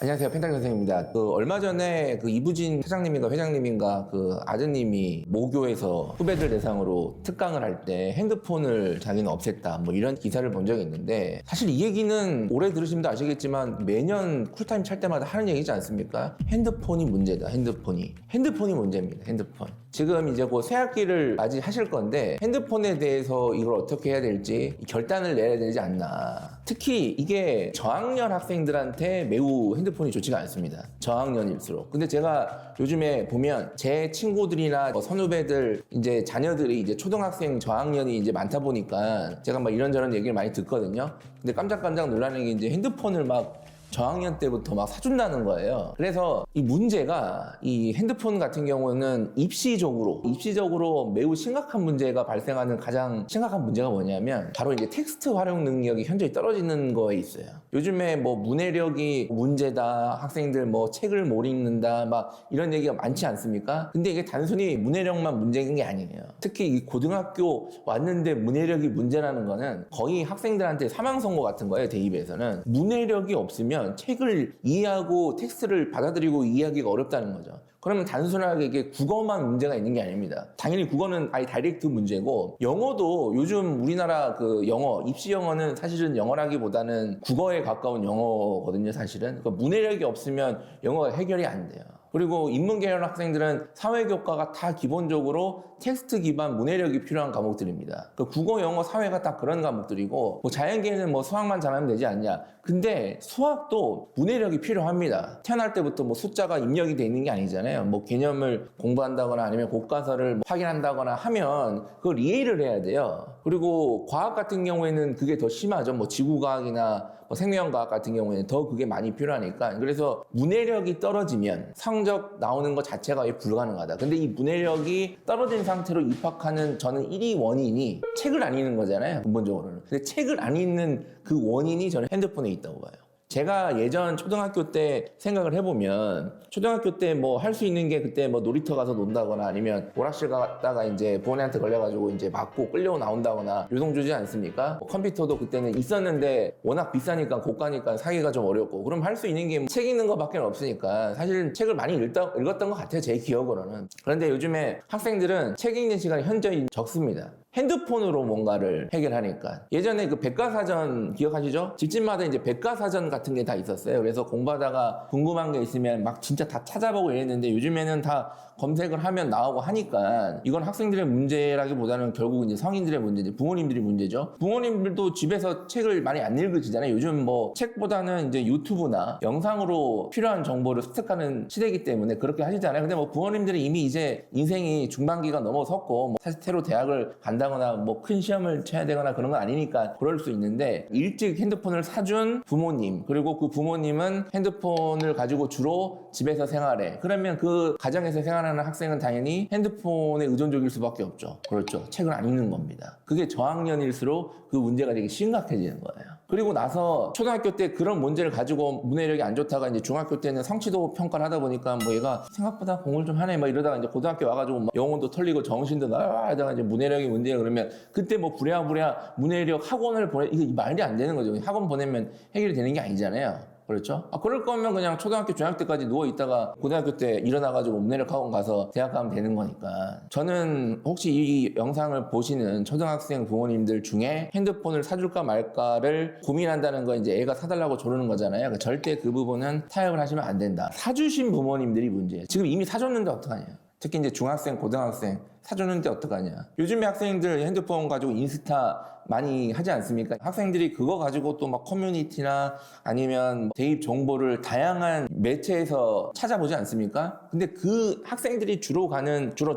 안녕하세요. 펜타곤 선생님입니다. 얼마 전에 이부진 사장님인가 회장님인가 아드님이 모교에서 후배들 대상으로 특강을 할 때 핸드폰을 자기는 없앴다 뭐 이런 기사를 본 적이 있는데, 사실 이 얘기는 오래 들으시면 아시겠지만 매년 쿨타임 찰 때마다 하는 얘기지 않습니까? 핸드폰이 문제다. 핸드폰이 문제입니다. 핸드폰. 지금 이제 곧 새학기를 맞이하실 건데 핸드폰에 대해서 이걸 어떻게 해야 될지 결단을 내야 되지 않나. 특히 이게 저학년 학생들한테 매우 핸드폰이 좋지가 않습니다. 저학년일수록. 근데 제가 요즘에 보면 제 친구들이나 선후배들 이제 자녀들이 이제 초등학생 저학년이 이제 많다 보니까 제가 막 이런저런 얘기를 많이 듣거든요. 근데 깜짝깜짝 놀라는 게 이제 핸드폰을 막 저학년 때부터 막 사준다는 거예요. 그래서 이 문제가, 이 핸드폰 같은 경우는 입시적으로 매우 심각한 문제가 발생하는 가장 심각한 문제가 뭐냐면 바로 이제 텍스트 활용 능력이 현저히 떨어지는 거에 있어요. 요즘에 뭐 문해력이 문제다, 학생들 뭐 책을 못 읽는다, 막 이런 얘기가 많지 않습니까? 근데 이게 단순히 문해력만 문제인 게 아니에요. 특히 이 고등학교 왔는데 문해력이 문제라는 거는 거의 학생들한테 사망 선고 같은 거예요. 대입에서는 문해력이 없으면 책을 이해하고 텍스트를 받아들이고 이해하기가 어렵다는 거죠. 그러면 단순하게 이게 국어만 문제가 있는 게 아닙니다. 당연히 국어는 아예 다이렉트 문제고, 영어도 요즘 우리나라 영어, 입시 영어는 사실은 영어라기보다는 국어에 가까운 영어거든요, 사실은. 그러니까 문해력이 없으면 영어가 해결이 안 돼요. 그리고 인문계열 학생들은 사회교과가 다 기본적으로 텍스트 기반 문해력이 필요한 과목들입니다. 국어, 영어, 사회가 딱 그런 과목들이고, 뭐 자연계는 뭐 수학만 잘하면 되지 않냐. 근데 수학도 문해력이 필요합니다. 태어날 때부터 뭐 숫자가 입력이 돼 있는 게 아니잖아요. 뭐 개념을 공부한다거나 아니면 교과서를 확인한다거나 하면 그걸 이해를 해야 돼요. 그리고 과학 같은 경우에는 그게 더 심하죠. 뭐 지구과학이나 뭐 생명과학 같은 경우에는 더 그게 많이 필요하니까. 그래서 문해력이 떨어지면 성적 나오는 것 자체가 불가능하다. 근데 이 문해력이 떨어진 상태로 입학하는 저는 1위 원인이 책을 안 읽는 거잖아요, 근본적으로는. 근데 책을 안 읽는 그 원인이 저는 핸드폰에 있다고 봐요. 제가 예전 초등학교 때 생각을 해보면, 초등학교 때 뭐 할 수 있는 게 그때 뭐 놀이터 가서 논다거나 아니면 오락실 갔다가 이제 부모님한테 걸려가지고 이제 맞고 끌려 나온다거나 요동주지 않습니까? 뭐 컴퓨터도 그때는 있었는데 워낙 비싸니까 고가니까 사기가 좀 어렵고, 그럼 할 수 있는 게 책 읽는 것밖에 없으니까 사실 책을 많이 읽었던 것 같아요, 제 기억으로는. 그런데 요즘에 학생들은 책 읽는 시간이 현저히 적습니다. 핸드폰으로 뭔가를 해결하니까. 예전에 백과사전 기억하시죠? 집집마다 이제 백과사전 같은 게 다 있었어요. 그래서 공부하다가 궁금한 게 있으면 막 진짜 다 찾아보고 이랬는데 요즘에는 다 검색을 하면 나오고 하니까 이건 학생들의 문제라기보다는 결국 이제 성인들의 문제지, 부모님들이 문제죠. 부모님들도 집에서 책을 많이 안 읽으시잖아요. 요즘 뭐 책보다는 이제 유튜브나 영상으로 필요한 정보를 습득하는 시대이기 때문에 그렇게 하시잖아요. 근데 뭐 부모님들이 이미 이제 인생이 중반기가 넘어섰고 뭐 사실 새로 대학을 간다거나 뭐 큰 시험을 쳐야 되거나 그런 건 아니니까 그럴 수 있는데, 일찍 핸드폰을 사준 부모님, 그리고 그 부모님은 핸드폰을 가지고 주로 집에서 생활해. 그러면 그 가정에서 생활하는 학생은 당연히 핸드폰에 의존적일 수밖에 없죠. 그렇죠. 책을 안 읽는 겁니다. 그게 저학년일수록 그 문제가 되게 심각해지는 거예요. 그리고 나서 초등학교 때 그런 문제를 가지고 문해력이 안 좋다가 이제 중학교 때는 성취도 평가를 하다 보니까 뭐 얘가 생각보다 공부를 좀 하네 막 이러다가 이제 고등학교 와가지고 막 영혼도 털리고 정신도 나가다가 이제 문해력이 문제야. 그러면 그때 뭐 부랴부랴 문해력 학원을 이게 말이 안 되는 거죠. 학원 보내면 해결이 되는 게 아니잖아요. 그렇죠? 그럴 거면 그냥 초등학교, 중학교 때까지 누워있다가 고등학교 때 일어나가지고 문해력 학원 가서 대학 가면 되는 거니까. 저는 혹시 이 영상을 보시는 초등학생 부모님들 중에 핸드폰을 사줄까 말까를 고민한다는 거, 이제 애가 사달라고 조르는 거잖아요. 절대 그 부분은 타협을 하시면 안 된다. 사주신 부모님들이 문제예요. 지금 이미 사줬는데 어떡하냐. 특히 이제 중학생, 고등학생 사주는데 어떡하냐. 요즘에 학생들 핸드폰 가지고 인스타 많이 하지 않습니까? 학생들이 그거 가지고 또 막 커뮤니티나 아니면 대입 정보를 다양한 매체에서 찾아보지 않습니까? 근데 그 학생들이 주로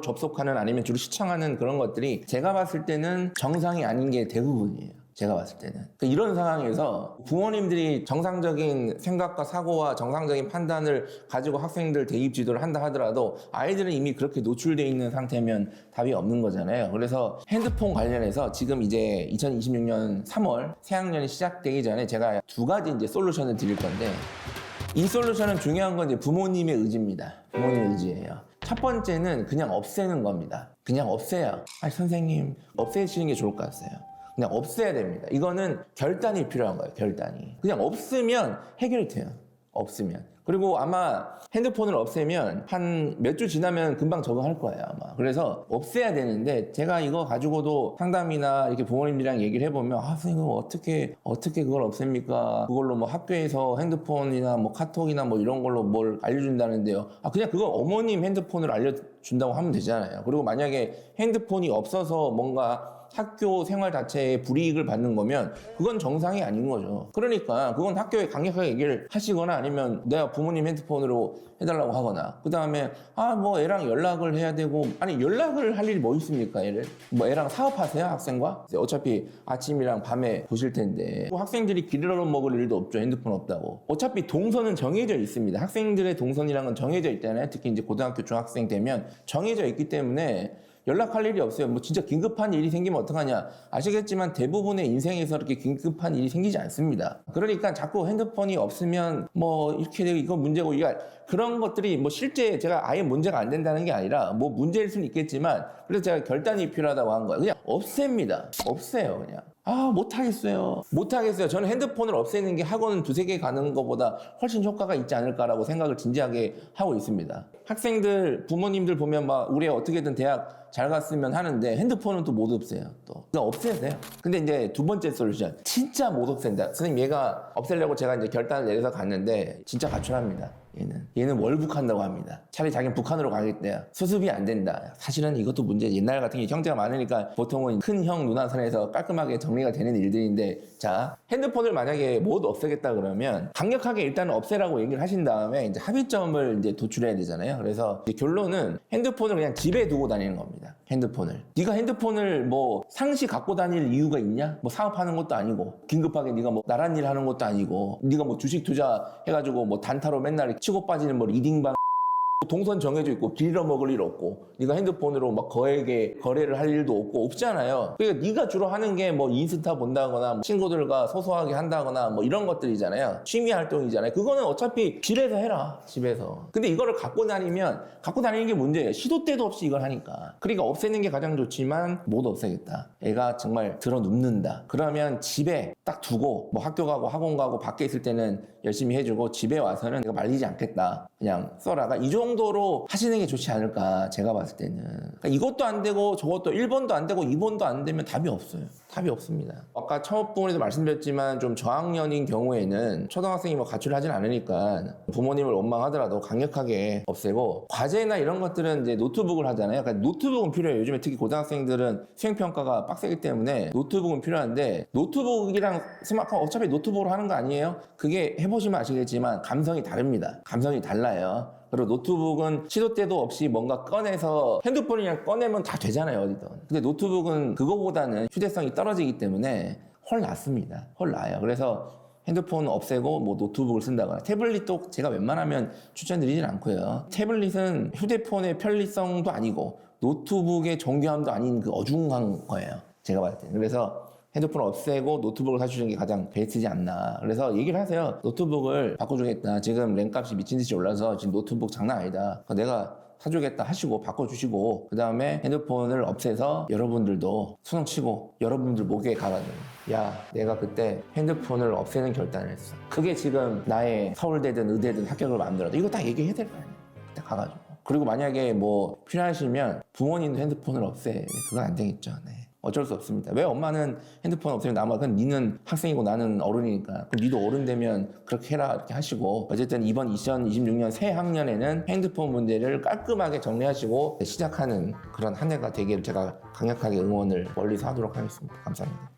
접속하는 아니면 주로 시청하는 그런 것들이 제가 봤을 때는 정상이 아닌 게 대부분이에요. 제가 봤을 때는. 이런 상황에서 부모님들이 정상적인 생각과 사고와 정상적인 판단을 가지고 학생들 대입 지도를 한다 하더라도 아이들은 이미 그렇게 노출되어 있는 상태면 답이 없는 거잖아요. 그래서 핸드폰 관련해서 지금 이제 2026년 3월 새학년이 시작되기 전에 제가 두 가지 이제 솔루션을 드릴 건데, 이 솔루션은 중요한 건 이제 부모님의 의지입니다. 부모님의 의지예요. 첫 번째는 그냥 없애는 겁니다. 그냥 없애요. 선생님, 없애시는 게 좋을 것 같아요. 그냥 없애야 됩니다. 이거는 결단이 필요한 거예요. 결단이. 그냥 없으면 해결이 돼요. 없으면. 그리고 아마 핸드폰을 없애면 한 몇 주 지나면 금방 적응할 거예요, 아마. 그래서 없애야 되는데 제가 이거 가지고도 상담이나 이렇게 부모님들이랑 얘기를 해보면 선생님 어떻게 그걸 없앱니까? 그걸로 뭐 학교에서 핸드폰이나 뭐 카톡이나 뭐 이런 걸로 뭘 알려준다는데요. 그냥 그거 어머님 핸드폰을 알려준다고 하면 되잖아요. 그리고 만약에 핸드폰이 없어서 뭔가 학교 생활 자체에 불이익을 받는 거면 그건 정상이 아닌 거죠. 그러니까 그건 학교에 강력하게 얘기를 하시거나 아니면 내가 부모님 핸드폰으로 해달라고 하거나 그 다음에 뭐 애랑 연락을 해야 되고 아니 연락을 할 일이 뭐 있습니까 애를? 뭐 애랑 사업하세요 학생과? 어차피 아침이랑 밤에 보실 텐데 뭐 학생들이 길 잃어먹을 일도 없죠. 핸드폰 없다고. 어차피 동선은 정해져 있습니다. 학생들의 동선이란 건 정해져 있잖아요. 특히 이제 고등학교 중학생 되면 정해져 있기 때문에 연락할 일이 없어요. 뭐 진짜 긴급한 일이 생기면 어떡하냐. 아시겠지만 대부분의 인생에서 이렇게 긴급한 일이 생기지 않습니다. 그러니까 자꾸 핸드폰이 없으면 뭐 이렇게 되고 이거 문제고 그런 것들이 뭐 실제 제가 아예 문제가 안 된다는 게 아니라 뭐 문제일 수는 있겠지만 그래서 제가 결단이 필요하다고 한 거예요. 그냥 없앱니다. 없애요 그냥. 못하겠어요. 저는 핸드폰을 없애는 게 학원 2-3개 가는 것보다 훨씬 효과가 있지 않을까라고 생각을 진지하게 하고 있습니다. 학생들, 부모님들 보면 막 우리 어떻게든 대학 잘 갔으면 하는데 핸드폰은 또 못 없애요. 그러니까 없애세요. 근데 이제 두 번째 솔루션. 진짜 못 없앤다. 선생님 얘가 없애려고 제가 이제 결단을 내려서 갔는데 진짜 가출합니다. 얘는 월북한다고 합니다. 차라리 자기는 북한으로 가겠대요. 수습이 안 된다. 사실은 이것도 문제. 옛날 같은 게 형제가 많으니까 보통은 큰 형 누나 선에서 깔끔하게 정리가 되는 일들인데 자 핸드폰을 만약에 못 없애겠다 그러면 강력하게 일단 없애라고 얘기를 하신 다음에 이제 합의점을 이제 도출해야 되잖아요. 그래서 이제 결론은 핸드폰을 그냥 집에 두고 다니는 겁니다. 핸드폰을. 네가 핸드폰을 뭐 상시 갖고 다닐 이유가 있냐? 뭐 사업하는 것도 아니고 긴급하게 네가 뭐 나란 일 하는 것도 아니고 네가 뭐 주식 투자해가지고 뭐 단타로 맨날 치고 빠지는 뭐 리딩방 동선 정해져 있고 길 잃어먹을 일 없고 네가 핸드폰으로 막 거래를 할 일도 없잖아요. 그러니까 네가 주로 하는 게 뭐 인스타 본다거나 뭐 친구들과 소소하게 한다거나 뭐 이런 것들이잖아요. 취미 활동이잖아요. 그거는 어차피 집에서 해라. 집에서. 근데 이거를 갖고 다니는 게 문제예요. 시도 때도 없이 이걸 하니까. 그러니까 없애는 게 가장 좋지만 못 없애겠다. 애가 정말 들어 눕는다. 그러면 집에 딱 두고 뭐 학교 가고 학원 가고 밖에 있을 때는 열심히 해주고 집에 와서는 내가 말리지 않겠다. 그냥 써라가 이 정도로 하시는 게 좋지 않을까 제가 봤을 때는. 그러니까 이것도 안 되고 저것도 1번도 안 되고 2번도 안 되면 답이 없어요. 답이 없습니다. 아까 첫 부분에도 말씀드렸지만 좀 저학년인 경우에는 초등학생이 뭐 가출을 하진 않으니까 부모님을 원망하더라도 강력하게 없애고 과제나 이런 것들은 이제 노트북을 하잖아요. 그러니까 노트북은 필요해요. 요즘에 특히 고등학생들은 수행평가가 빡세기 때문에 노트북은 필요한데 노트북이랑 스마트폰 어차피 노트북으로 하는 거 아니에요? 그게 해보시면 아시겠지만 감성이 다릅니다. 감성이 달라요. 그리고 노트북은 시도 때도 없이 뭔가 꺼내서 핸드폰이랑 꺼내면 다 되잖아요 어디든. 근데 노트북은 그거보다는 휴대성이 떨어지기 때문에 훨 낫습니다. 훨 나아요. 그래서 핸드폰 없애고 뭐 노트북을 쓴다거나 태블릿도 제가 웬만하면 추천드리진 않고요. 태블릿은 휴대폰의 편리성도 아니고 노트북의 정교함도 아닌 그 어중한 거예요. 제가 봤을 때는. 그래서 핸드폰을 없애고 노트북을 사주는 게 가장 베스트지 않나. 그래서 얘기를 하세요. 노트북을 바꿔주겠다. 지금 램값이 미친 듯이 올라서 지금 노트북 장난 아니다. 내가 사주겠다 하시고 바꿔주시고 그 다음에 핸드폰을 없애서 여러분들도 수능 치고 여러분들 목에 가가지고 야 내가 그때 핸드폰을 없애는 결단을 했어. 그게 지금 나의 서울대든 의대든 합격을 만들어도 이거 다 얘기해야 될 거 아니에요. 그때 가가지고. 그리고 만약에 뭐 필요하시면 부모님도 핸드폰을 없애. 그건 안 되겠죠. 네. 어쩔 수 없습니다. 왜 엄마는 핸드폰 없애면 그럼 니는 학생이고 나는 어른이니까 그럼 니도 어른 되면 그렇게 해라 이렇게 하시고 어쨌든 이번 2026년 새 학년에는 핸드폰 문제를 깔끔하게 정리하시고 시작하는 그런 한 해가 되기를 제가 강력하게 응원을 멀리서 하도록 하겠습니다. 감사합니다.